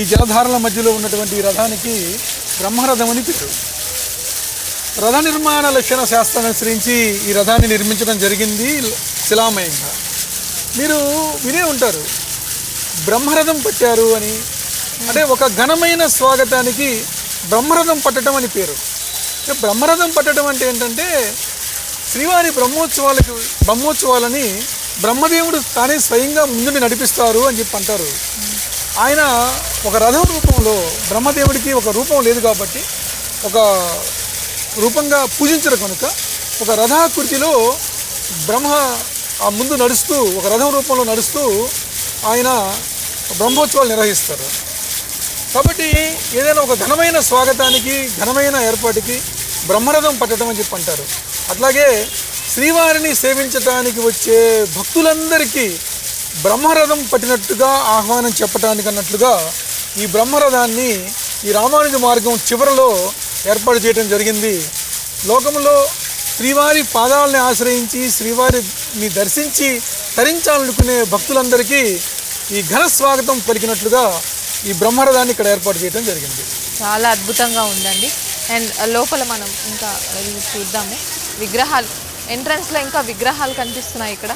ఈ జలధారల మధ్యలో ఉన్నటువంటి ఈ రథానికి బ్రహ్మరథం అని పేరు. రథ నిర్మాణ లక్షణ శాస్త్రాన్ని అనుసరించి ఈ రథాన్ని నిర్మించడం జరిగింది శిలామయంగా. మీరు వినే ఉంటారు బ్రహ్మరథం పట్టారు అని. అంటే ఒక ఘనమైన స్వాగతానికి బ్రహ్మరథం పట్టడం అని పేరు. బ్రహ్మరథం పట్టడం అంటే ఏంటంటే శ్రీవారి బ్రహ్మోత్సవాలని బ్రహ్మదేవుడు తానే స్వయంగా ముందుని నడిపిస్తారు అని చెప్పి అంటారు. ఆయన ఒక రథం రూపంలో, బ్రహ్మదేవుడికి ఒక రూపం లేదు కాబట్టి ఒక రూపంగా పూజించరు కనుక ఒక రథాకృతిలో బ్రహ్మ ఆ ముందు నడుస్తూ ఒక రథం రూపంలో నడుస్తూ ఆయన బ్రహ్మోత్సవాలు నిర్వహిస్తారు. కాబట్టి ఏదైనా ఒక ఘనమైన స్వాగతానికి, ఘనమైన ఏర్పాటుకి బ్రహ్మరథం పట్టడం అని చెప్పి అంటారు. అట్లాగే శ్రీవారిని సేవించడానికి వచ్చే భక్తులందరికీ బ్రహ్మరథం పట్టినట్టుగా ఆహ్వానం చెప్పటానికి అన్నట్లుగా ఈ బ్రహ్మరథాన్ని ఈ రామానుజ మార్గం చివరలో ఏర్పాటు చేయడం జరిగింది. లోకంలో శ్రీవారి పాదాలని ఆశ్రయించి శ్రీవారిని దర్శించి తరించాలనుకునే భక్తులందరికీ ఈ ఘన స్వాగతం పలికినట్లుగా ఈ బ్రహ్మరథాన్ని ఇక్కడ ఏర్పాటు చేయడం జరిగింది. చాలా అద్భుతంగా ఉందండి. అండ్ లోపల మనం ఇంకా చూద్దాము. విగ్రహాలు ఎంట్రన్స్లో ఇంకా విగ్రహాలు కనిపిస్తున్నాయి. ఇక్కడ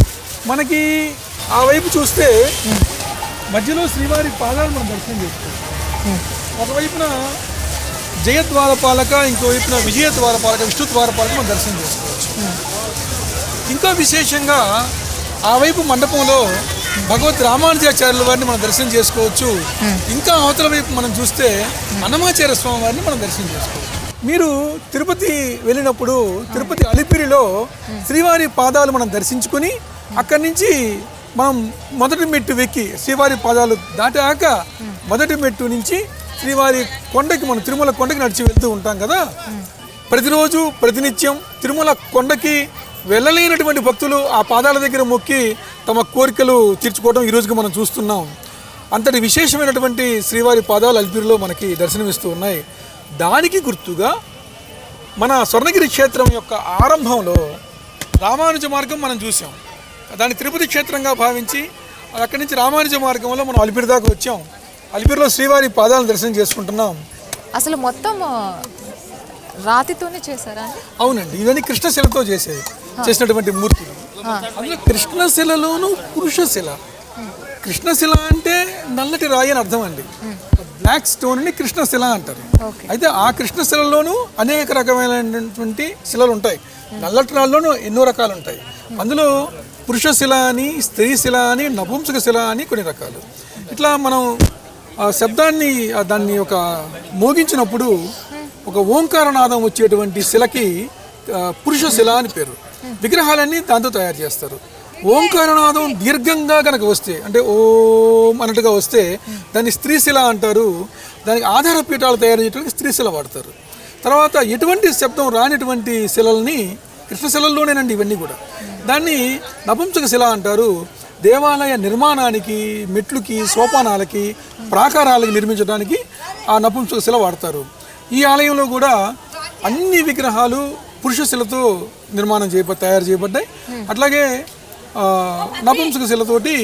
మనకి ఆ వైపు చూస్తే మధ్యలో శ్రీవారి పాదాలు మనం దర్శనం చేసుకోవచ్చు. ఒకవైపున జయద్వారపాలక, ఇంకో వైపున విజయద్వారపాలక, విష్ణు ద్వారపాలక మనం దర్శనం చేసుకోవచ్చు. ఇంకా విశేషంగా ఆ వైపు మండపంలో భగవత్ రామానుజాచార్యుల వారిని మనం దర్శనం చేసుకోవచ్చు. ఇంకా అవతల వైపు మనం చూస్తే అన్నమాచార్య స్వామి వారిని మనం దర్శనం చేసుకోవచ్చు. మీరు తిరుపతి వెళ్ళినప్పుడు తిరుపతి అలిపిరిలో శ్రీవారి పాదాలు మనం దర్శించుకొని అక్కడి నుంచి మనం మొదటి మెట్టు వెక్కి శ్రీవారి పాదాలు దాటాక మొదటి మెట్టు నుంచి శ్రీవారి కొండకి, మనం తిరుమల కొండకి నడిచి వెళ్తూ ఉంటాం కదా. ప్రతిరోజు ప్రతినిత్యం తిరుమల కొండకి వెళ్ళలేనటువంటి భక్తులు ఆ పాదాల దగ్గర మొక్కి తమ కోరికలు తీర్చుకోవడం ఈరోజుకి మనం చూస్తున్నాం. అంతటి విశేషమైనటువంటి శ్రీవారి పాదాలు అలిపిరిలో మనకి దర్శనమిస్తూ ఉన్నాయి. దానికి గుర్తుగా మన స్వర్ణగిరి క్షేత్రం యొక్క ఆరంభంలో రామానుజ మార్గం మనం చూసాం. దాన్ని తిరుపతి క్షేత్రంగా భావించి అక్కడి నుంచి రామానుజ మార్గంలో మనం అలిపిరి దాకా వచ్చాం. అలిపిరిలో శ్రీవారి పాదాలను దర్శనం చేసుకుంటున్నాం. అసలు మొత్తం రాతితోనే చేశారా? అవునండి, ఇవన్నీ కృష్ణశిలతో చేసినటువంటి మూర్తులు. అందులో కృష్ణశిలలోను పురుషశిల. కృష్ణశిల అంటే నల్లటి రాయి అని అర్థం అండి. బ్లాక్ స్టోన్ని కృష్ణశిల అంటారు. అయితే ఆ కృష్ణశిలలోనూ అనేక రకమైనటువంటి శిలలు ఉంటాయి. నల్లటి రాళ్ళలోనూ ఎన్నో రకాలు ఉంటాయి. అందులో పురుషశిల అని, స్త్రీ శిల అని, నపుంసక శిల అని కొన్ని రకాలు. ఇట్లా మనం ఆ శబ్దాన్ని దాన్ని ఒక మోగించినప్పుడు ఒక ఓంకారనాదం వచ్చేటువంటి శిలకి పురుషశిల అని పేరు. విగ్రహాలన్నీ దాంతో తయారు చేస్తారు. ఓంకారనాదం దీర్ఘంగా కనుక వస్తే, అంటే ఓం అన్నట్టుగా వస్తే దాన్ని స్త్రీశిల అంటారు. దానికి ఆధార పీఠాలు తయారు చేయడానికి స్త్రీశిల వాడతారు. తర్వాత ఎటువంటి శబ్దం రానిటువంటి శిలల్ని, కృష్ణశిలల్లోనేనండి ఇవన్నీ కూడా, దాన్ని నపుంసక శిల అంటారు. దేవాలయ నిర్మాణానికి, మెట్లుకి, సోపానాలకి, ప్రాకారాలకి నిర్మించడానికి ఆ నపుంసక శిల వాడతారు. ఈ ఆలయంలో కూడా అన్ని విగ్రహాలు పురుషశిలతో తయారు చేయబడ్డాయి. అట్లాగే నపుంసక శిలతోటి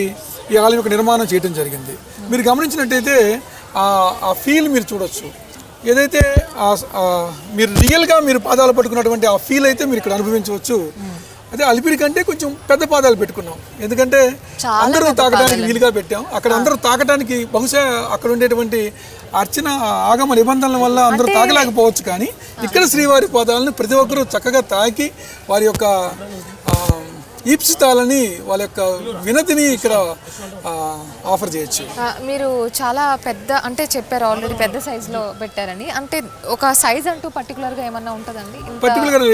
ఈ ఆలయం యొక్క నిర్మాణం చేయడం జరిగింది. మీరు గమనించినట్టయితే ఆ ఫీల్ మీరు చూడొచ్చు. ఏదైతే మీరు రియల్గా మీరు పాదాలు పట్టుకున్నటువంటి ఆ ఫీల్ అయితే మీరు ఇక్కడ అనుభవించవచ్చు. అదే అలిపిరి కంటే కొంచెం పెద్ద పాదాలు పెట్టుకున్నాం, ఎందుకంటే అందరూ తాకడానికి వీలుగా పెట్టాం. అక్కడ అందరూ తాకడానికి బహుశా అక్కడ ఉండేటువంటి అర్చన ఆగమ నిబంధనల వల్ల అందరూ తాకలేకపోవచ్చు. కానీ ఇక్కడ శ్రీవారి పాదాలను ప్రతి ఒక్కరూ చక్కగా తాకి వారి యొక్క ఈప్సితాలని, వాళ్ళ యొక్క వినతిని ఇక్కడ ఆఫర్ చేయొచ్చు. మీరు చాలా పెద్ద అంటే చెప్పారు, ఆల్రెడీ పెద్ద సైజులో పెట్టారని. అంటే ఒక సైజ్ అంటూ పర్టికులర్గా ఏమన్నా ఉంటుందండి? పర్టికులర్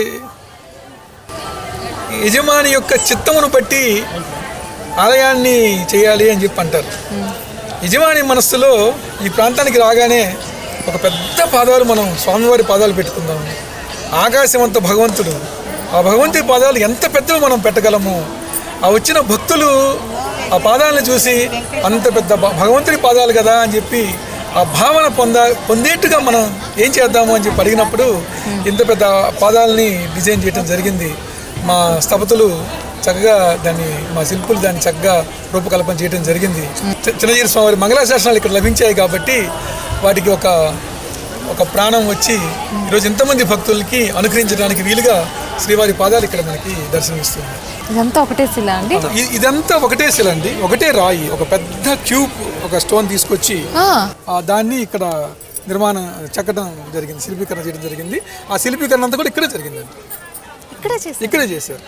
యజమాని యొక్క చిత్తమును బట్టి ఆలయాన్ని చేయాలి అని చెప్పి అంటారు. యజమాని మనస్సులో ఈ ప్రాంతానికి రాగానే ఒక పెద్ద పాదాలు మనం స్వామివారి పాదాలు పెట్టుకుందాం. ఆకాశమంత భగవంతుడు, ఆ భగవంతుడి పాదాలు ఎంత పెద్దవి మనం పెట్టగలము. ఆ వచ్చిన భక్తులు ఆ పాదాలను చూసి అంత పెద్ద భగవంతుడి పాదాలు కదా అని చెప్పి ఆ భావన పొందేట్టుగా మనం ఏం చేద్దాము అని చెప్పి అడిగినప్పుడు ఇంత పెద్ద పాదాలని డిజైన్ చేయడం జరిగింది మా స్థపతులు చక్కగా దాన్ని మా శిల్పులు దాన్ని చక్కగా రూపకల్పన చేయడం జరిగింది. చిన్నజీర స్వామివారి మంగళాశాసనాలు ఇక్కడ లభించాయి కాబట్టి వాటికి ఒక ప్రాణం వచ్చి ఈరోజు ఇంతమంది భక్తులకి అనుగ్రహించడానికి వీలుగా శ్రీవారి పాదాలు ఇక్కడ మనకి దర్శనమిస్తుంది. ఇదంతా ఒకటే శిల అండి? ఇదంతా ఒకటే శిల అండి, ఒకటే రాయి, ఒక పెద్ద క్యూబ్, ఒక స్టోన్ తీసుకొచ్చి దాన్ని ఇక్కడ నిర్మాణం చెక్కడం జరిగింది, శిల్పీకరణ చేయడం జరిగింది. ఆ శిల్పీకరణ అంతా కూడా ఇక్కడే జరిగిందండి, ఇక్కడే చేశారు.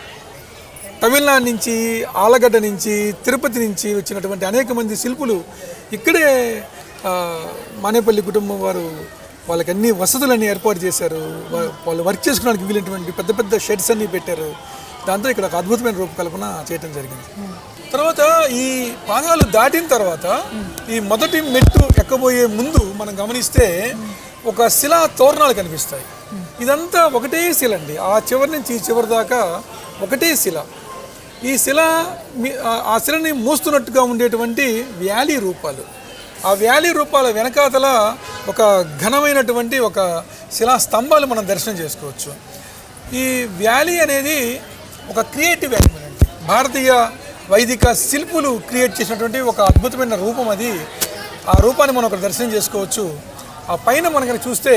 తమిళనాడు నుంచి, ఆలగడ్డ నుంచి, తిరుపతి నుంచి వచ్చినటువంటి అనేక మంది శిల్పులు ఇక్కడే మానేపల్లి కుటుంబం వారు వాళ్ళకి అన్ని వసతులన్నీ ఏర్పాటు చేశారు. వాళ్ళు వర్క్ చేసుకోవడానికి వీలైనటువంటి పెద్ద పెద్ద షెడ్స్ అన్నీ పెట్టారు. దాంతో ఇక్కడ ఒక అద్భుతమైన రూపకల్పన చేయడం జరిగింది. తర్వాత ఈ పాదాలు దాటిన తర్వాత ఈ మొదటి మెట్టు ఎక్కబోయే ముందు మనం గమనిస్తే ఒక శిలా తోరణాలు కనిపిస్తాయి. ఇదంతా ఒకటే శిల అండి, ఆ చివరి నుంచి ఈ చివరి దాకా ఒకటే శిల. ఈ శిల ఆ శిలని మోస్తున్నట్టుగా ఉండేటువంటి వ్యాలీ రూపాలు, ఆ వ్యాలీ రూపాల వెనకాతల ఒక ఘనమైనటువంటి ఒక శిలా స్తంభాలు మనం దర్శనం చేసుకోవచ్చు. ఈ వ్యాలీ అనేది ఒక క్రియేటివ్ యానిమల్ అండి, భారతీయ వైదిక శిల్పులు క్రియేట్ చేసినటువంటి ఒక అద్భుతమైన రూపం అది. ఆ రూపాన్ని మనం ఒక దర్శనం చేసుకోవచ్చు. ఆ పైన మనం చూస్తే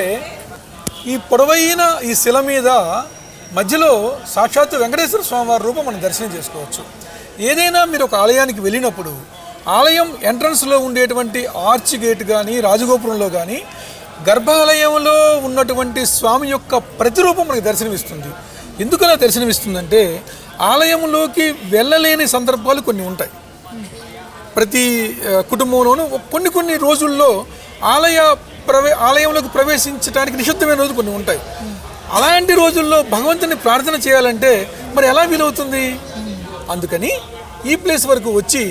ఈ పొడవైన ఈ శిల మీద మధ్యలో సాక్షాత్తు వెంకటేశ్వర స్వామివారి రూపం మనం దర్శనం చేసుకోవచ్చు. ఏదైనా మీరు ఒక ఆలయానికి వెళ్ళినప్పుడు ఆలయం ఎంట్రన్స్లో ఉండేటువంటి ఆర్చ్ గేట్ కానీ, రాజగోపురంలో కానీ, గర్భాలయంలో ఉన్నటువంటి స్వామి యొక్క ప్రతిరూపం మనకు దర్శనమిస్తుంది. ఎందుకలా దర్శనమిస్తుందంటే ఆలయంలోకి వెళ్ళలేని సందర్భాలు కొన్ని ఉంటాయి. ప్రతి కుటుంబంలోనూ కొన్ని రోజుల్లో ఆలయంలోకి ప్రవేశించడానికి నిషిద్ధమైన రోజులు కొన్ని ఉంటాయి. అలాంటి రోజుల్లో భగవంతుని ప్రార్థన చేయాలంటే మరి ఎలా వీలవుతుంది? అందుకని ఈ ప్లేస్ వరకు వచ్చి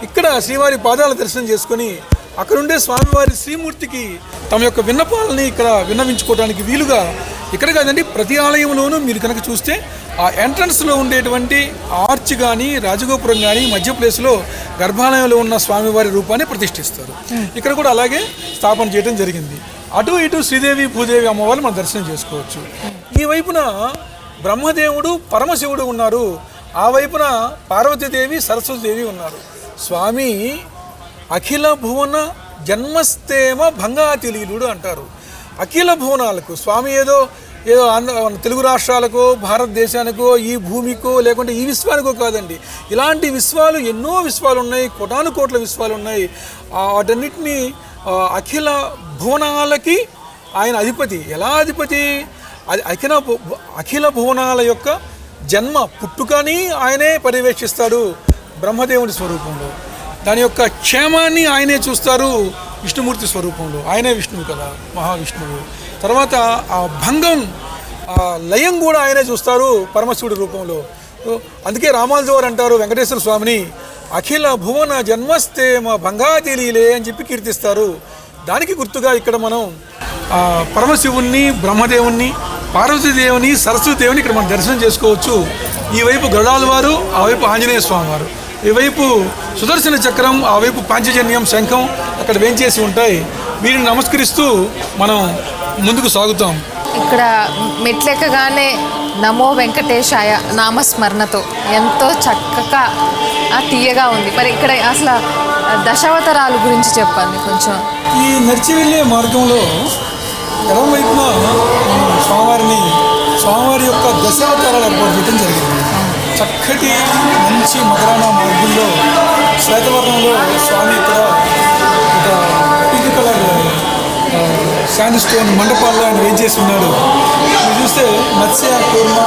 ఇక్కడ శ్రీవారి పాదాల దర్శనం చేసుకొని అక్కడుండే స్వామివారి శ్రీమూర్తికి తమ యొక్క విన్నపాలని ఇక్కడ విన్నవించుకోవడానికి వీలుగా ఇక్కడ కాదండి, ప్రతి ఆలయంలోనూ మీరు కనుక చూస్తే ఆ ఎంట్రన్స్లో ఉండేటువంటి ఆర్చ్ కానీ, రాజగోపురం కానీ మధ్య ప్లేస్లో గర్భాలయంలో ఉన్న స్వామివారి రూపాన్ని ప్రతిష్ఠిస్తారు. ఇక్కడ కూడా అలాగే స్థాపన చేయడం జరిగింది. అటు ఇటు శ్రీదేవి, భూదేవి అమ్మవారిని మనం దర్శనం చేసుకోవచ్చు. ఈ వైపున బ్రహ్మదేవుడు, పరమశివుడు ఉన్నారు, ఆ వైపున పార్వతీదేవి, సరస్వతీదేవి ఉన్నారు. స్వామి అఖిల భువన జన్మస్థేమ భంగాతిలీలుడు అంటారు. అఖిల భువనాలకు స్వామి ఏదో తెలుగు రాష్ట్రాలకో, భారతదేశానికో, ఈ భూమికో, లేకుంటే ఈ విశ్వానికో కాదండి. ఇలాంటి విశ్వాలు ఎన్నో విశ్వాలు ఉన్నాయి, కోటాను కోట్ల విశ్వాలు ఉన్నాయి. వాటన్నిటినీ అఖిల భువనాలకి ఆయన అధిపతి. ఎలా అధిపతి? అది అఖిల భువనాల యొక్క జన్మ పుట్టుకని ఆయనే పర్యవేక్షిస్తాడు బ్రహ్మదేవుని స్వరూపంలో. దాని యొక్క క్షేమాన్ని ఆయనే చూస్తారు విష్ణుమూర్తి స్వరూపంలో. ఆయనే విష్ణువు కదా, మహావిష్ణువు. తర్వాత ఆ భంగం, ఆ లయం కూడా ఆయనే చూస్తారు పరమశివుడి రూపంలో. అందుకే రామానుజవారు అంటారు వెంకటేశ్వర స్వామిని అఖిల భువన జన్మస్థేమ భంగాతిలీలే అని చెప్పి కీర్తిస్తారు. దానికి గుర్తుగా ఇక్కడ మనం పరమశివుణ్ణి, బ్రహ్మదేవుణ్ణి, పార్వతీదేవుని, సరస్వతీదేవిని ఇక్కడ మనం దర్శనం చేసుకోవచ్చు. ఈ వైపు గరుడాల వారు, ఆ వైపు ఆంజనేయ స్వామి వారు, ఈ వైపు సుదర్శన చక్రం, ఆ వైపు పాంచజన్యం, శంఖం అక్కడ వేంచేసి ఉంటాయి. వీరిని నమస్కరిస్తూ మనం ముందుకు సాగుతాం. ఇక్కడ మెట్లెక్కగానే నమో వెంకటేశాయ నామస్మరణతో ఎంతో చక్కగా తీయగా ఉంది. మరి ఇక్కడ అసలు దశావతారాల గురించి చెప్పండి కొంచెం. ఈ నడిచి వెళ్ళే మార్గంలో ఎడమ వైపున స్వామివారి యొక్క దశావతారాలు ఏర్పాటు చేయడం జరిగింది. చక్కటి మంచి మకరాణ మార్గంలో శ్వేతవర్ణంలో స్వామి ఇక్కడ ఒక పింక్ కలర్ శాండ్ స్టోన్ మండపాల్లో ఆయన వేయించేసి ఉన్నాడు. మీరు చూస్తే మత్స్య, కూర్మ,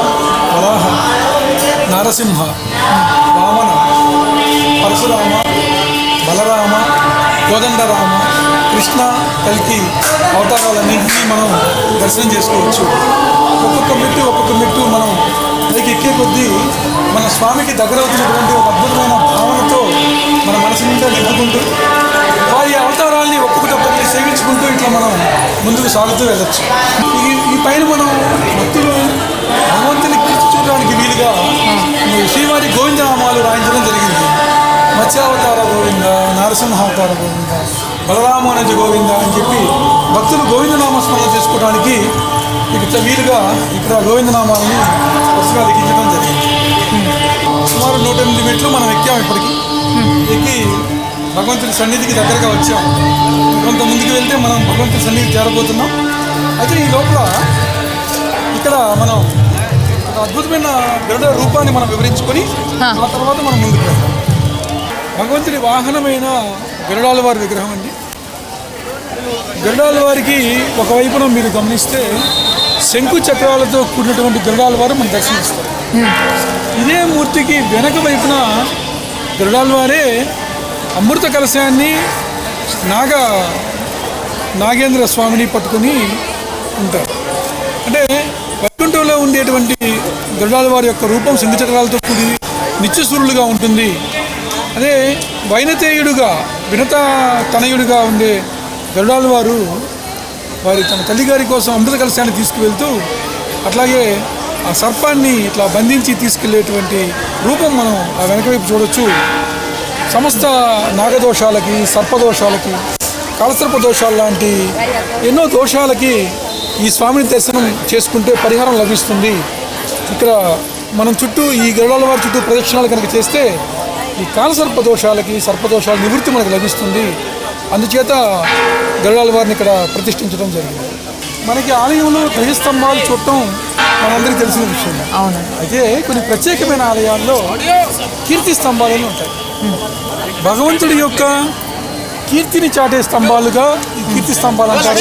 వరాహ, నారసింహ, వామన, పరశురామ, బలరామ, కోదండరామ, కృష్ణ, కల్కి అవతారాలన్నింటినీ మనం దర్శనం చేసుకోవచ్చు. ఒక్కొక్క మెట్టు మనం పైకి ఎక్కే కొద్దీ మన స్వామికి దగ్గరవుతున్నటువంటి ఒక అద్భుతమైన భావనతో మన మనసు నిండా నింపుకుంటూ వారి అవతారాల్ని ఒక్కొక్కటి సేవించుకుంటూ ఇట్లా మనం ముందుకు సాగుతూ వెళ్ళచ్చు. ఈ పైన మనం భక్తులు భగవంతుని కీర్తించడానికి వీలుగా శ్రీవారి గోవిందనామాలు రాయించడం జరిగింది. మత్స్యావతార గోవింద, నరసింహావతార గోవింద, బలరామానుజ గోవింద అని చెప్పి భక్తులు గోవిందనామస్మరణ చేసుకోవడానికి ఇక్కడ వీలుగా ఇక్కడ గోవిందనామాలని వరుసగా లిఖించడం జరిగింది. సుమారు మెట్లు మనం ఎక్కాము ఇప్పటికి. ఎక్కి భగవంతుడి సన్నిధికి దగ్గరగా వచ్చాం. కొంత ముందుకు వెళ్తే మనం భగవంతుడి సన్నిధికి చేరబోతున్నాం. అయితే ఈ లోపల ఇక్కడ మనం ఒక అద్భుతమైన గరుడ రూపాన్ని మనం వివరించుకొని ఆ తర్వాత మనం ముందుకు వెళ్తాం. భగవంతుడి వాహనమైన గరుడాల వారి విగ్రహం అండి. గరుడాల వారికి ఒకవైపున మీరు గమనిస్తే శంకు చక్రాలతో కూడినటువంటి గరుడాల వారు మనం దర్శనిస్తారు. ఇదే మూర్తికి వెనక వైపున గరుడాల వారే అమృత కలశాన్ని నాగేంద్ర స్వామిని పట్టుకుని ఉంటారు. అంటే వైకుంఠంలో ఉండేటువంటి గరుడాల వారి యొక్క రూపం శంకు చక్రాలతో కూడి నిత్యసూరులుగా ఉంటుంది. అదే వైనతేయుడుగా వినత తనయుడుగా ఉండే గరుడాల వారు తన తల్లిగారి కోసం అమృత కలశాన్ని తీసుకువెళ్తూ అట్లాగే ఆ సర్పాన్ని ఇట్లా బంధించి తీసుకెళ్లేటువంటి రూపం మనం ఆ వెనక వైపు చూడొచ్చు. సమస్త నాగదోషాలకి, సర్పదోషాలకి, కాలసర్ప దోషాలు లాంటి ఎన్నో దోషాలకి ఈ స్వామిని దర్శనం చేసుకుంటే పరిహారం లభిస్తుంది. ఇక్కడ మనం చుట్టూ ఈ గరుడాల వారి చుట్టూ ప్రదక్షిణాలు కనుక చేస్తే ఈ కాలసర్ప దోషాలకి, సర్పదోషాల నివృత్తి మనకు లభిస్తుంది. అందుచేత గరుడాల వారిని ఇక్కడ ప్రతిష్ఠించడం జరిగింది. మనకి ఆలయంలో ధ్వజస్తంభాలు చూడటం మనందరికీ తెలిసిన విషయం. అయితే కొన్ని ప్రత్యేకమైన ఆలయాల్లో కీర్తి స్తంభాలు ఉంటాయి. భగవంతుడి యొక్క కీర్తిని చాటే స్తంభాలుగా ఈ కీర్తి స్తంభాలు అంటారు.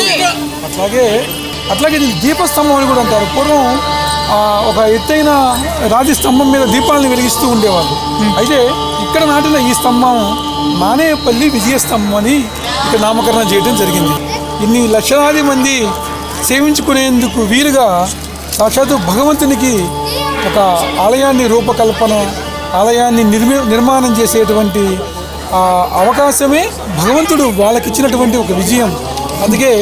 అట్లాగే దీన్ని దీపస్తంభం అని కూడా అంటారు. పూర్వం ఒక ఎత్తైన రాతి స్తంభం మీద దీపాలను వెలిగిస్తూ ఉండేవాళ్ళు. అయితే ఇక్కడ నాటిన ఈ స్తంభం మానేపల్లి విజయస్తంభం అని ఇక్కడ నామకరణం చేయడం జరిగింది. ఇన్ని లక్షలాది మంది సేవించుకునేందుకు వీలుగా సాక్షాత్తు భగవంతునికి ఒక ఆలయాన్ని రూపకల్పన, ఆలయాన్ని నిర్మాణం చేసేటువంటి అవకాశమే భగవంతుడు వాళ్ళకిచ్చినటువంటి ఒక విజయం. అందుకే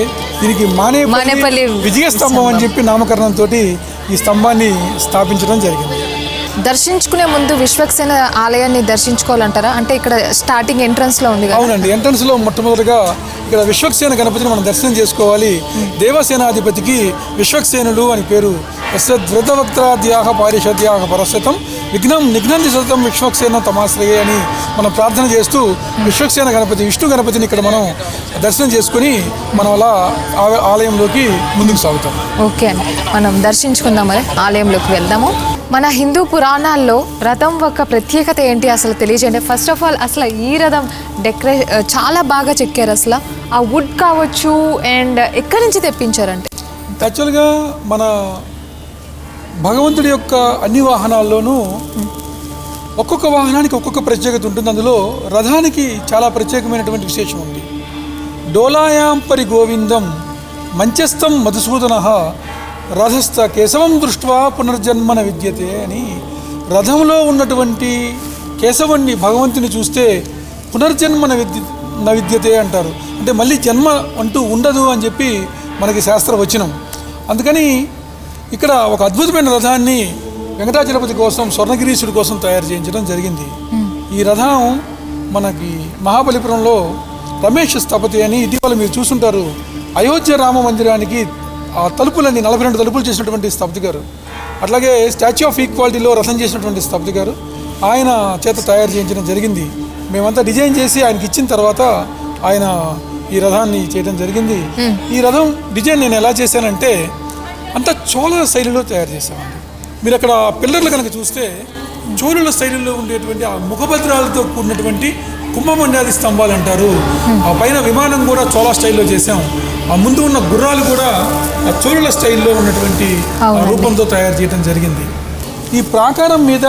దీనికి మానేపల్లి విజయస్తంభం అని చెప్పి నామకరణంతో ఈ స్తంభాన్ని స్థాపించడం జరిగింది. దర్శించుకునే ముందు విశ్వక్సేన ఆలయాన్ని దర్శించుకోవాలంటారా? అంటే ఇక్కడ స్టార్టింగ్ ఎంట్రన్స్లో ఉంది. అవునండి, ఎంట్రన్స్లో మొట్టమొదటిగా ఇక్కడ విశ్వక్సేన గణపతిని మనం దర్శనం చేసుకోవాలి. దేవసేనాధిపతికి విశ్వక్సేనుడు అని పేరు. వృద్ధవక్త్రాద్యాహ పారిషద్యాహ పరస్వతం విఘ్నం నిఘ్నంతి సతం విశ్వక్సేన తమాశ్రయే అని మనం ప్రార్థన చేస్తూ విశ్వక్సేన గణపతి, విష్ణు గణపతిని ఇక్కడ మనం దర్శనం చేసుకుని మనం అలా ఆలయంలోకి ముందుకు సాగుతాం. ఓకే అండి, మనం దర్శించుకుందాం. మరి ఆలయంలోకి వెళ్దాము. మన హిందూ పురాణాల్లో రథం యొక్క ప్రత్యేకత ఏంటి అసలు తెలియజేయండి. ఫస్ట్ ఆఫ్ ఆల్ అసలు ఈ రథం చాలా బాగా చెక్కారు. అసలు ఆ వుడ్ కావచ్చు అండ్ ఎక్కడి నుంచి తెప్పించారంటే యాక్చువల్గా మన భగవంతుడి యొక్క అన్ని వాహనాల్లోనూ ఒక్కొక్క వాహనానికి ఒక్కొక్క ప్రత్యేకత ఉంటుంది. అందులో రథానికి చాలా ప్రత్యేకమైనటువంటి విశేషం ఉంది. డోలాయాం పరి గోవిందం మంచస్థం మధుసూదన రథస్థ కేశవం దృష్ట్వా పునర్జన్మన విద్యతే అని. రథంలో ఉన్నటువంటి కేశవుణ్ణి భగవంతుని చూస్తే పునర్జన్మన విద్యతే అంటారు. అంటే మళ్ళీ జన్మ అంటూ ఉండదు అని చెప్పి మనకి శాస్త్రవచనం. అందుకని ఇక్కడ ఒక అద్భుతమైన రథాన్ని వెంకటాచలపతి కోసం, స్వర్ణగిరీశుడి కోసం తయారు చేయించడం జరిగింది. ఈ రథం మనకి మహాబలిపురంలో రమేష్ స్థపతి అని ఇటీవల మీరు చూసుంటారు. అయోధ్య రామ మందిరానికి ఆ తలుపులన్నీ 42 తలుపులు చేసినటువంటి స్థపతి గారు. అట్లాగే స్టాచ్యూ ఆఫ్ ఈక్వాలిటీలో రథం చేసినటువంటి స్థపతి గారు, ఆయన చేత తయారు చేయించడం జరిగింది. మేమంతా డిజైన్ చేసి ఆయనకి ఇచ్చిన తర్వాత ఆయన ఈ రథాన్ని చేయడం జరిగింది. ఈ రథం డిజైన్ నేను ఎలా చేశానంటే అంతా చోళ శైలిలో తయారు చేశామండి. మీరు అక్కడ పిల్లర్లు కనుక చూస్తే చోళుల శైలిలో ఉండేటువంటి ఆ ముఖభద్రాలతో కూడినటువంటి కుంభమండాది స్తంభాలు అంటారు. ఆ పైన విమానం కూడా చోళ స్టైల్లో చేసాం. ఆ ముందు ఉన్న గుర్రాలు కూడా ఆ చోళుల స్టైల్లో ఉన్నటువంటి రూపంతో తయారు చేయడం జరిగింది. ఈ ప్రాకారం మీద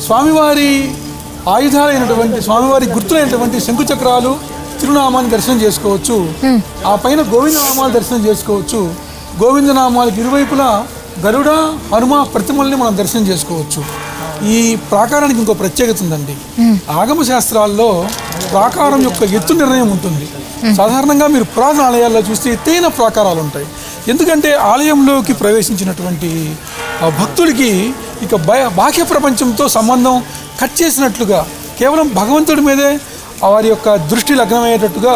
స్వామివారి ఆయుధాలైనటువంటి, స్వామివారి గుర్తులైనటువంటి శంకుచక్రాలు, తిరునామాన్ని దర్శనం చేసుకోవచ్చు. ఆ పైన గోవిందనామాలు దర్శనం చేసుకోవచ్చు. గోవిందనామాలకు ఇరువైపులా గరుడ, హనుమ ప్రతిమల్ని మనం దర్శనం చేసుకోవచ్చు. ఈ ప్రాకారానికి ఇంకో ప్రత్యేకత ఉందండి. ఆగమ శాస్త్రాల్లో ప్రాకారం యొక్క ఎత్తు నిర్ణయం ఉంటుంది. సాధారణంగా మీరు పురాతన ఆలయాల్లో చూస్తే ఎత్తైన ప్రాకారాలు ఉంటాయి. ఎందుకంటే ఆలయంలోకి ప్రవేశించినటువంటి భక్తుడికి ఇక బాహ్య ప్రపంచంతో సంబంధం కట్ చేసినట్లుగా కేవలం భగవంతుడి మీదే వారి యొక్క దృష్టి లగ్నమయ్యేటట్టుగా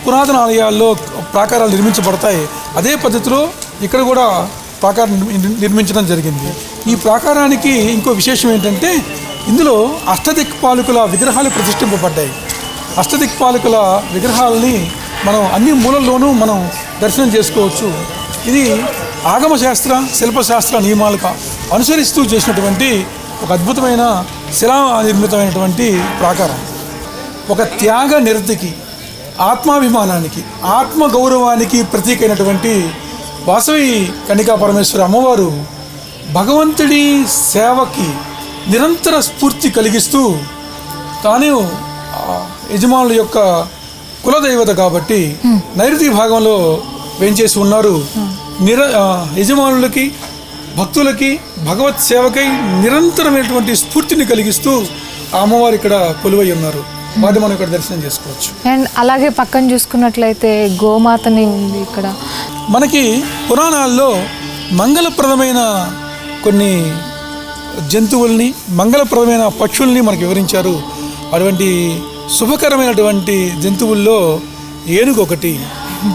పురాతన ఆలయాల్లో ప్రాకారాలు నిర్మించబడతాయి. అదే పద్ధతిలో ఇక్కడ కూడా ప్రాకారం నిర్మించడం జరిగింది. ఈ ప్రాకారానికి ఇంకో విశేషం ఏంటంటే ఇందులో అష్టదిక్పాలకుల విగ్రహాలు ప్రతిష్ఠింపబడ్డాయి. అష్టదిక్పాలకుల విగ్రహాలని మనం అన్ని మూలల్లోనూ మనం దర్శనం చేసుకోవచ్చు. ఇది ఆగమశాస్త్ర శిల్పశాస్త్ర నియమాలకు అనుసరిస్తూ చేసినటువంటి ఒక అద్భుతమైన శిలా నిర్మితమైనటువంటి ప్రాకారం. ఒక త్యాగ నిరతికి, ఆత్మాభిమానానికి, ఆత్మగౌరవానికి ప్రతీక అయినటువంటి వాసవి కన్యకా పరమేశ్వరి అమ్మవారు భగవంతుడి సేవకి నిరంతర స్ఫూర్తి కలిగిస్తూ తాను యజమానుల యొక్క కులదైవత కాబట్టి నైరుతి భాగంలో వేంచేసి ఉన్నారు. యజమానులకి భక్తులకి భగవత్ సేవకై నిరంతరమైనటువంటి స్ఫూర్తిని కలిగిస్తూ ఆ అమ్మవారు ఇక్కడ కొలువై ఉన్నారు. వాటిని మనం ఇక్కడ దర్శనం చేసుకోవచ్చు. అండ్ అలాగే పక్కన చూసుకున్నట్లయితే గోమాతని ఉంది ఇక్కడ. మనకి పురాణాల్లో మంగళప్రదమైన కొన్ని జంతువుల్ని, మంగళప్రదమైన పక్షుల్ని మనకు వివరించారు. అటువంటి శుభకరమైనటువంటి జంతువుల్లో ఏనుగు ఒకటి,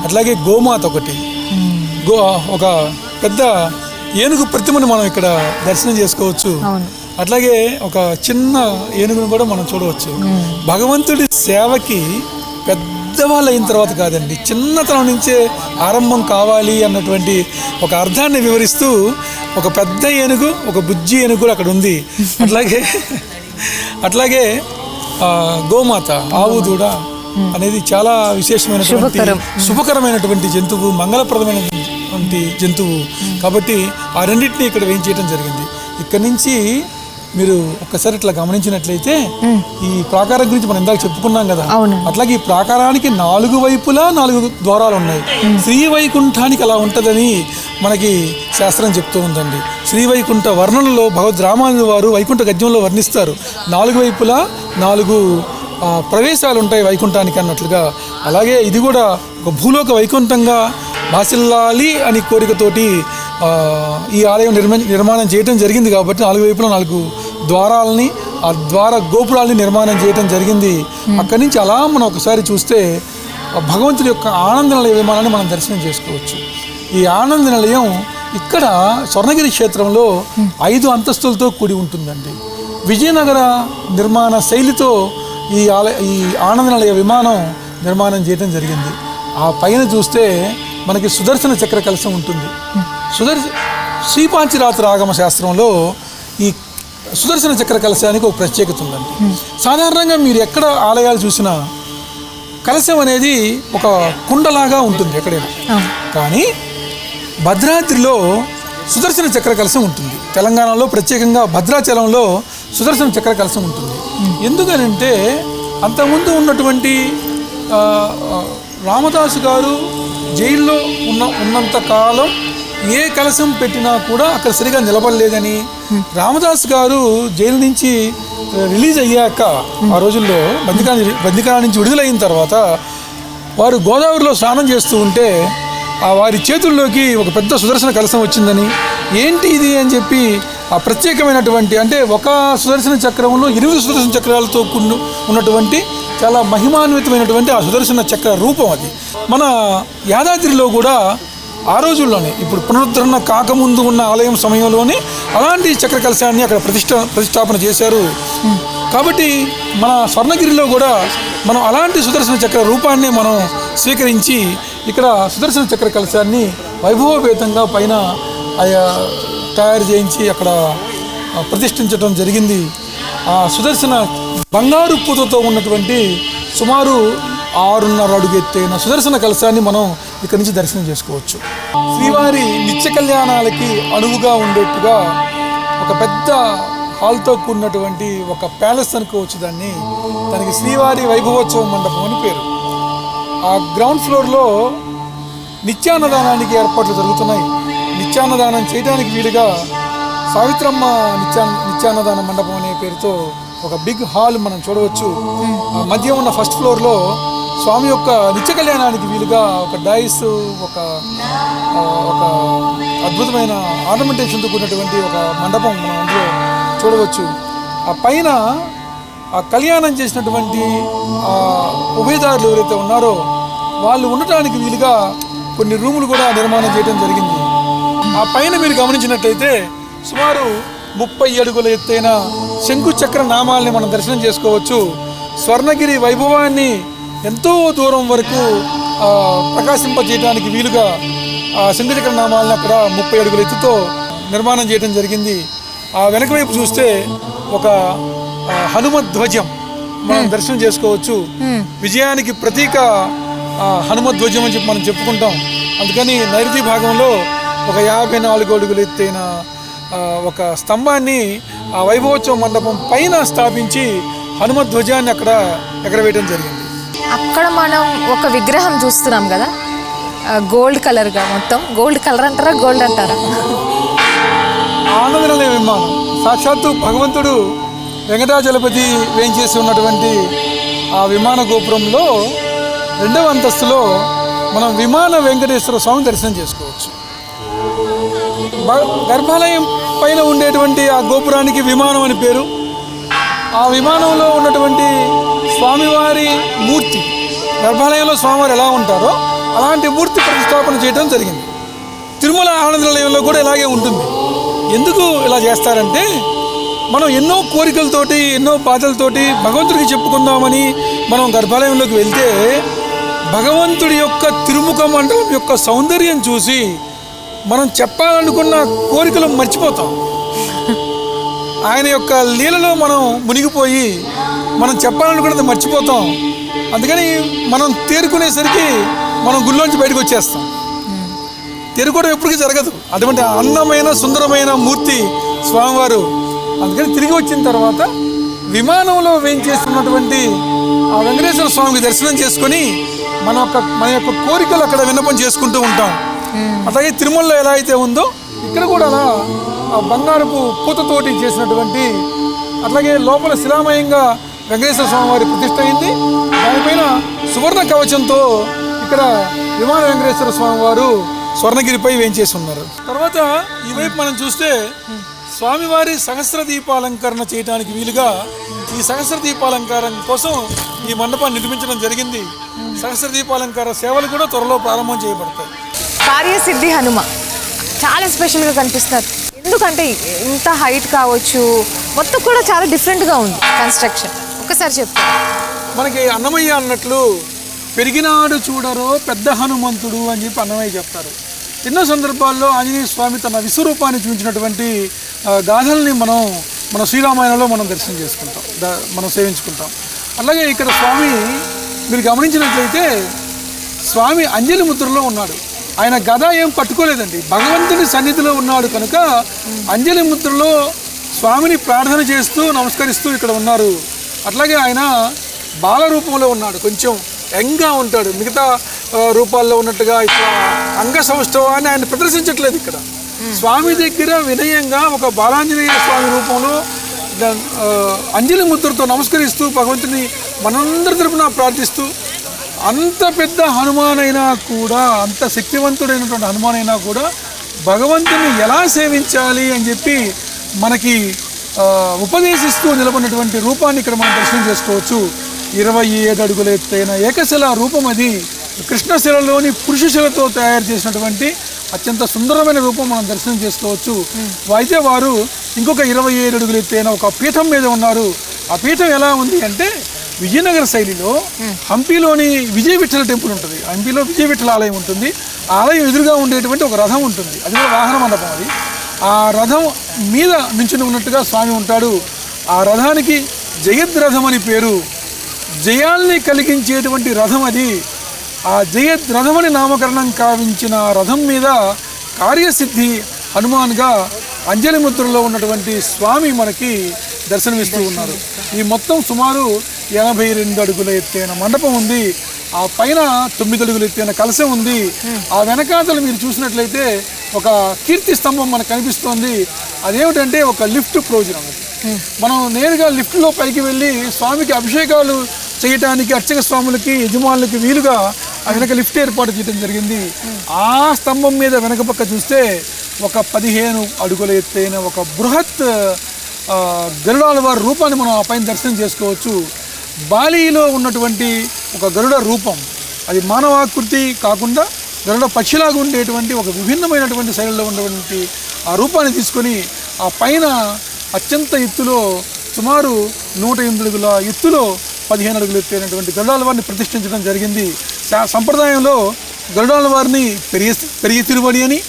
అట్లాగే గోమాత ఒకటి. ఒక పెద్ద ఏనుగు ప్రతిమను మనం ఇక్కడ దర్శనం చేసుకోవచ్చు. అట్లాగే ఒక చిన్న ఏనుగును కూడా మనం చూడవచ్చు. భగవంతుడి సేవకి పెద్దవాళ్ళు అయిన తర్వాత కాదండి, చిన్నతనం నుంచే ఆరంభం కావాలి అన్నటువంటి ఒక అర్థాన్ని వివరిస్తూ ఒక పెద్ద ఏనుగు, ఒక బుజ్జి ఏనుగు కూడా అక్కడ ఉంది. అట్లాగే గోమాత, ఆవు దూడ అనేది చాలా విశేషమైనటువంటి శుభకరమైనటువంటి జంతువు, మంగళప్రదమైనటువంటి జంతువు కాబట్టి ఆ రెండింటినీ ఇక్కడ వేయించేయడం జరిగింది. ఇక్కడి నుంచి మీరు ఒక్కసారి ఇట్లా గమనించినట్లయితే ఈ ప్రాకారం గురించి మనం ఇందాక చెప్పుకున్నాం కదా, అట్లాగే ఈ ప్రాకారానికి 4 వైపులా 4 ద్వారాలు ఉన్నాయి. శ్రీవైకుంఠానికి అలా ఉంటుందని మనకి శాస్త్రం చెప్తూ ఉందండి. శ్రీవైకుంఠ వర్ణనలో భగవద్ రామానుజుల వారు వైకుంఠ గద్యంలో వర్ణిస్తారు. 4 వైపులా 4 ప్రవేశాలు ఉంటాయి వైకుంఠానికి అన్నట్లుగా. అలాగే ఇది కూడా ఒక భూలోక వైకుంఠంగా భాసిల్లాలి అని కోరికతోటి ఈ ఆలయం నిర్మాణం చేయడం జరిగింది. కాబట్టి 4 వైపులా 4 ద్వారాలని, ఆ ద్వార గోపురాలని నిర్మాణం చేయడం జరిగింది. అక్కడి నుంచి అలా మనం ఒకసారి చూస్తే భగవంతుడి యొక్క ఆనంద నిలయ విమానాన్ని మనం దర్శనం చేసుకోవచ్చు. ఈ ఆనంద నిలయం ఇక్కడ స్వర్ణగిరి క్షేత్రంలో 5 అంతస్తులతో కూడి ఉంటుందండి. విజయనగర నిర్మాణ శైలితో ఈ ఆనంద నిలయ విమానం నిర్మాణం చేయడం జరిగింది. ఆ పైన చూస్తే మనకి సుదర్శన చక్ర కలశం ఉంటుంది. శ్రీపాంచిరాత్ర ఆగమ శాస్త్రంలో ఈ సుదర్శన చక్ర కలశానికి ఒక ప్రత్యేకత ఉందండి. సాధారణంగా మీరు ఎక్కడ ఆలయాలు చూసినా కలశం అనేది ఒక కుండలాగా ఉంటుంది ఎక్కడైనా, కానీ భద్రాద్రిలో సుదర్శన చక్ర కలశం ఉంటుంది. తెలంగాణలో ప్రత్యేకంగా భద్రాచలంలో సుదర్శన చక్ర కలశం ఉంటుంది. ఎందుకనంటే అంతకుముందు ఉన్నటువంటి రామదాసు గారు జైల్లో ఉన్నంత కాలం ఏ కలశం పెట్టినా కూడా అక్కడ సరిగా నిలబడలేదని, రామదాస్ గారు జైలు నుంచి రిలీజ్ అయ్యాక ఆ రోజుల్లో బందికాన నుంచి విడుదలైన తర్వాత వారు గోదావరిలో స్నానం చేస్తూ ఉంటే వారి చేతుల్లోకి ఒక పెద్ద సుదర్శన కలశం వచ్చిందని, ఏంటి ఇది అని చెప్పి ఆ ప్రత్యేకమైనటువంటి, అంటే ఒక సుదర్శన చక్రంలో 8 సుదర్శన చక్రాలతో ఉన్నటువంటి చాలా మహిమాన్వితమైనటువంటి ఆ సుదర్శన చక్ర రూపం అది. మన యాదాద్రిలో కూడా ఆ రోజుల్లోనే, ఇప్పుడు పునరుద్ధరణ కాకముందు ఉన్న ఆలయం సమయంలోనే అలాంటి చక్ర కలశాన్ని అక్కడ ప్రతిష్టాపన చేశారు. కాబట్టి మన స్వర్ణగిరిలో కూడా మనం అలాంటి సుదర్శన చక్ర రూపాన్ని మనం స్వీకరించి ఇక్కడ సుదర్శన చక్ర కలశాన్ని వైభవపేతంగా పైన తయారు చేయించి అక్కడ ప్రతిష్ఠించడం జరిగింది. ఆ సుదర్శన బంగారు పూతతో ఉన్నటువంటి సుమారు 6.5 అడుగు ఎత్తైన సుదర్శన కలశాన్ని మనం ఇక్కడి నుంచి దర్శనం చేసుకోవచ్చు. శ్రీవారి నిత్య కళ్యాణాలకి అనువుగా ఉండేట్టుగా ఒక పెద్ద హాల్తో కూడినటువంటి ఒక ప్యాలెస్ అనుకోవచ్చు దానికి శ్రీవారి వైభవోత్సవ మండపం అని పేరు. ఆ గ్రౌండ్ ఫ్లోర్లో నిత్యాన్నదానానికి ఏర్పాట్లు జరుగుతున్నాయి. నిత్యాన్నదానం చేయడానికి వీలుగా సావిత్రమ్మ నిత్యాన్నదాన మండపం అనే పేరుతో ఒక బిగ్ హాల్ మనం చూడవచ్చు. మధ్య ఉన్న ఫస్ట్ ఫ్లోర్లో స్వామి యొక్క నిత్య కళ్యాణానికి వీలుగా ఒక డైస్, ఒక అద్భుతమైన ఆర్నమెంటేషన్తో కూడినటువంటి ఒక మండపం మనం అందులో చూడవచ్చు. ఆ పైన ఆ కళ్యాణం చేసినటువంటి ఉభయదారులు ఎవరైతే ఉన్నారో వాళ్ళు ఉండటానికి వీలుగా కొన్ని రూములు కూడా నిర్మాణం చేయడం జరిగింది. ఆ పైన మీరు గమనించినట్లయితే సుమారు 30 అడుగుల ఎత్తైన శంకుచక్ర నామాల్ని మనం దర్శనం చేసుకోవచ్చు. స్వర్ణగిరి వైభవాన్ని ఎంతో దూరం వరకు ప్రకాశింపజేయడానికి వీలుగా ఆ శంకుచక్ర నామాలను అక్కడ 30 అడుగుల ఎత్తుతో నిర్మాణం చేయడం జరిగింది. ఆ వెనక వైపు చూస్తే ఒక హనుమధ్వజం మనం దర్శనం చేసుకోవచ్చు. విజయానికి ప్రతీక హనుమధ్వజం అని చెప్పి మనం చెప్పుకుంటాం. అందుకని నైరుతి భాగంలో ఒక 54 అడుగులు ఎత్తైన ఒక స్తంభాన్ని ఆ వైభవోత్సవ మండపం పైన స్థాపించి హనుమధ్వజాన్ని అక్కడ ఎగరవేయడం జరిగింది. అక్కడ మనం ఒక విగ్రహం చూస్తున్నాం కదా, గోల్డ్ కలర్గా, మొత్తం గోల్డ్ కలర్ అంటారా, గోల్డ్ అంటారా? ఆనందనిలయ విమానం సాక్షాత్తు భగవంతుడు వెంకటాచలపతి వేయించేసి ఉన్నటువంటి ఆ విమాన గోపురంలో 2వ అంతస్తులో మనం విమాన వెంకటేశ్వర స్వామి దర్శనం చేసుకోవచ్చు. గర్భాలయం పైన ఉండేటువంటి ఆ గోపురానికి విమానం అని పేరు. ఆ విమానంలో ఉన్నటువంటి స్వామివారి మూర్తి, గర్భాలయంలో స్వామివారు ఎలా ఉంటారో అలాంటి మూర్తి ప్రతిష్టాపన చేయడం జరిగింది. తిరుమల ఆనందనిలయంలో కూడా ఇలాగే ఉంటుంది. ఎందుకు ఇలా చేస్తారంటే, మనం ఎన్నో కోరికలతోటి ఎన్నో బాధలతోటి భగవంతుడికి చెప్పుకుందామని మనం గర్భాలయంలోకి వెళ్తే భగవంతుడి యొక్క తిరుముఖ మండలం యొక్క సౌందర్యం చూసి మనం చెప్పాలనుకున్న కోరికలు మర్చిపోతాం. ఆయన యొక్క లీలలో మనం మునిగిపోయి మనం చెప్పాలనుకున్నది మర్చిపోతాం. అందుకని మనం తేరుకునేసరికి మనం గుళ్ళోంచి బయటకు వచ్చేస్తాం. తేరుకోవడం ఎప్పటికీ జరగదు. అటువంటి అందమైన సుందరమైన మూర్తి స్వామివారు. అందుకని తిరిగి వచ్చిన తర్వాత విమానంలో వేయించేస్తున్నటువంటి ఆ వెంకటేశ్వర స్వామికి దర్శనం చేసుకొని మన యొక్క కోరికలు అక్కడ విన్నపం చేసుకుంటూ ఉంటాం. అట్లాగే తిరుమలలో ఎలా అయితే ఉందో ఇక్కడ కూడా అలా ఆ బంగారపు పూతతోటి చేసినటువంటి, అట్లాగే లోపల శిలామయంగా వెంకటేశ్వర స్వామి వారి ప్రతిష్ఠ అయింది. దానిపైన సువర్ణ కవచంతో ఇక్కడ విమాన వెంకటేశ్వర స్వామి వారు స్వర్ణగిరిపై వేయించేసి ఉన్నారు. తర్వాత ఈ వైపు మనం చూస్తే స్వామివారి సహస్ర దీపాలంకరణ చేయడానికి వీలుగా ఈ సహస్ర దీపాలంకారం కోసం ఈ మండపాన్ని నిర్మించడం జరిగింది. సహస్ర దీపాలంకార సేవలు కూడా త్వరలో ప్రారంభం చేయబడతాయి. కార్యసిద్ధి హనుమ చాలా స్పెషల్గా కనిపిస్తారు. ఎందుకంటే ఇంత హైట్ కావచ్చు, మొత్తం కూడా చాలా డిఫరెంట్గా ఉంది కన్స్ట్రక్షన్. ఒకసారి చెప్తాను. మనకి అన్నమయ్య అన్నట్లు పెరిగినాడు చూడరో పెద్ద హనుమంతుడు అని చెప్పి అన్నమయ్య చెప్తారు. ఎన్నో సందర్భాల్లో ఆంజనేయ స్వామి తన విశ్వరూపాన్ని చూపించినటువంటి గాథల్ని మన శ్రీరామాయణంలో మనం దర్శనం చేసుకుంటాం, మనం సేవించుకుంటాం. అలాగే ఇక్కడ స్వామి మీరు గమనించినట్లయితే స్వామి అంజలి ముద్రలో ఉన్నాడు. ఆయన గద ఏం పట్టుకోలేదండి, భగవంతుని సన్నిధిలో ఉన్నాడు కనుక అంజలి ముద్రలో స్వామిని ప్రార్థన చేస్తూ నమస్కరిస్తూ ఇక్కడ ఉన్నారు. అట్లాగే ఆయన బాల రూపంలో ఉన్నాడు, కొంచెం యంగ్గా ఉంటాడు. మిగతా రూపాల్లో ఉన్నట్టుగా ఇట్లా అంగ సౌష్ఠవాన్ని ఆయన ప్రదర్శించట్లేదు. ఇక్కడ స్వామి దగ్గర వినయంగా ఒక బాలాంజనేయ స్వామి రూపంలో అంజలి ముద్రతో నమస్కరిస్తూ భగవంతుని మనందరి తరపున ప్రార్థిస్తూ, అంత పెద్ద హనుమానైనా కూడా, అంత శక్తివంతుడైనటువంటి హనుమానైనా కూడా భగవంతుని ఎలా సేవించాలి అని చెప్పి మనకి ఉపదేశిస్తూ నిలబడినటువంటి రూపాన్ని ఇక్కడ మనం దర్శనం చేసుకోవచ్చు. 27 అడుగుల ఎత్తైన ఏకశిల రూపం అది. కృష్ణశిలలోని పురుషశిలతో తయారు చేసినటువంటి అత్యంత సుందరమైన రూపం మనం దర్శనం చేసుకోవచ్చు. అయితే వారు ఇంకొక 27 అడుగులు ఎత్తైన ఒక పీఠం మీద ఉన్నారు. ఆ పీఠం ఎలా ఉంది అంటే విజయనగర శైలిలో హంపీలోని విజయ విఠల టెంపుల్ ఉంటుంది. హంపీలో విజయ విఠల ఆలయం ఉంటుంది. ఆ ఆలయం ఎదురుగా ఉండేటువంటి ఒక రథం ఉంటుంది. అది కూడా వాహన మండపం. అది ఆ రథం మీద నించుని ఉన్నట్టుగా స్వామి ఉంటాడు. ఆ రథానికి జయద్రథం అని పేరు. జయాల్ని కలిగించేటువంటి రథం అది. ఆ జయద్రథమని నామకరణం కావించిన రథం మీద కార్యసిద్ధి హనుమాన్గా అంజలి ముద్రలో ఉన్నటువంటి స్వామి మనకి దర్శనమిస్తూ ఉన్నారు. ఈ మొత్తం సుమారు 82 అడుగుల ఎత్తైన మండపం ఉంది. ఆ పైన 9 అడుగులు ఎత్తైన కలశం ఉంది. ఆ వెనకాతలు మీరు చూసినట్లయితే ఒక కీర్తి స్తంభం మనకు కనిపిస్తోంది. అదేమిటంటే ఒక లిఫ్ట్ ప్రయోజనం. మనం నేరుగా లిఫ్ట్లో పైకి వెళ్ళి స్వామికి అభిషేకాలు చేయటానికి అర్చక స్వాములకి యజమానులకి వీలుగా ఆ వెనక లిఫ్ట్ ఏర్పాటు చేయడం జరిగింది. ఆ స్తంభం మీద వెనక పక్క చూస్తే ఒక 15 అడుగుల ఎత్తైన ఒక బృహత్ గరుడాల వారి రూపాన్ని మనం ఆ పైన దర్శనం చేసుకోవచ్చు. బాలీలో ఉన్నటువంటి ఒక గరుడ రూపం, అది మానవాకృతి కాకుండా గరుడ పక్షిలాగా ఉండేటువంటి ఒక విభిన్నమైనటువంటి శైలిలో ఉన్నటువంటి ఆ రూపాన్ని తీసుకొని ఆ పైన అత్యంత ఎత్తులో సుమారు 108 అడుగుల ఎత్తులో 15 అడుగులు ఎత్తైనటువంటి గరుడాల వారిని ప్రతిష్ఠించడం జరిగింది. సంప్రదాయంలో గరుడాల వారిని పెరియ తిరువడి అని,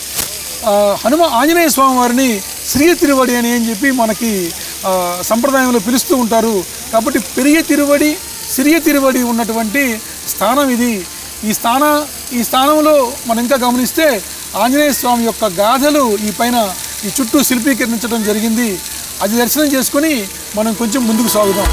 ఆంజనేయ స్వామి వారిని శ్రీ తిరువడి అని చెప్పి మనకి సంప్రదాయంలో పిలుస్తూ ఉంటారు. కాబట్టి పెరియ తిరువడి, సిరియ తిరువడి ఉన్నటువంటి స్థానం ఇది. ఈ స్థానంలో మనం ఇంకా గమనిస్తే ఆంజనేయ స్వామి యొక్క గాథలు ఈ చుట్టూ శిల్పీకరించడం జరిగింది. అది దర్శనం చేసుకొని మనం కొంచెం ముందుకు సాగుదాం.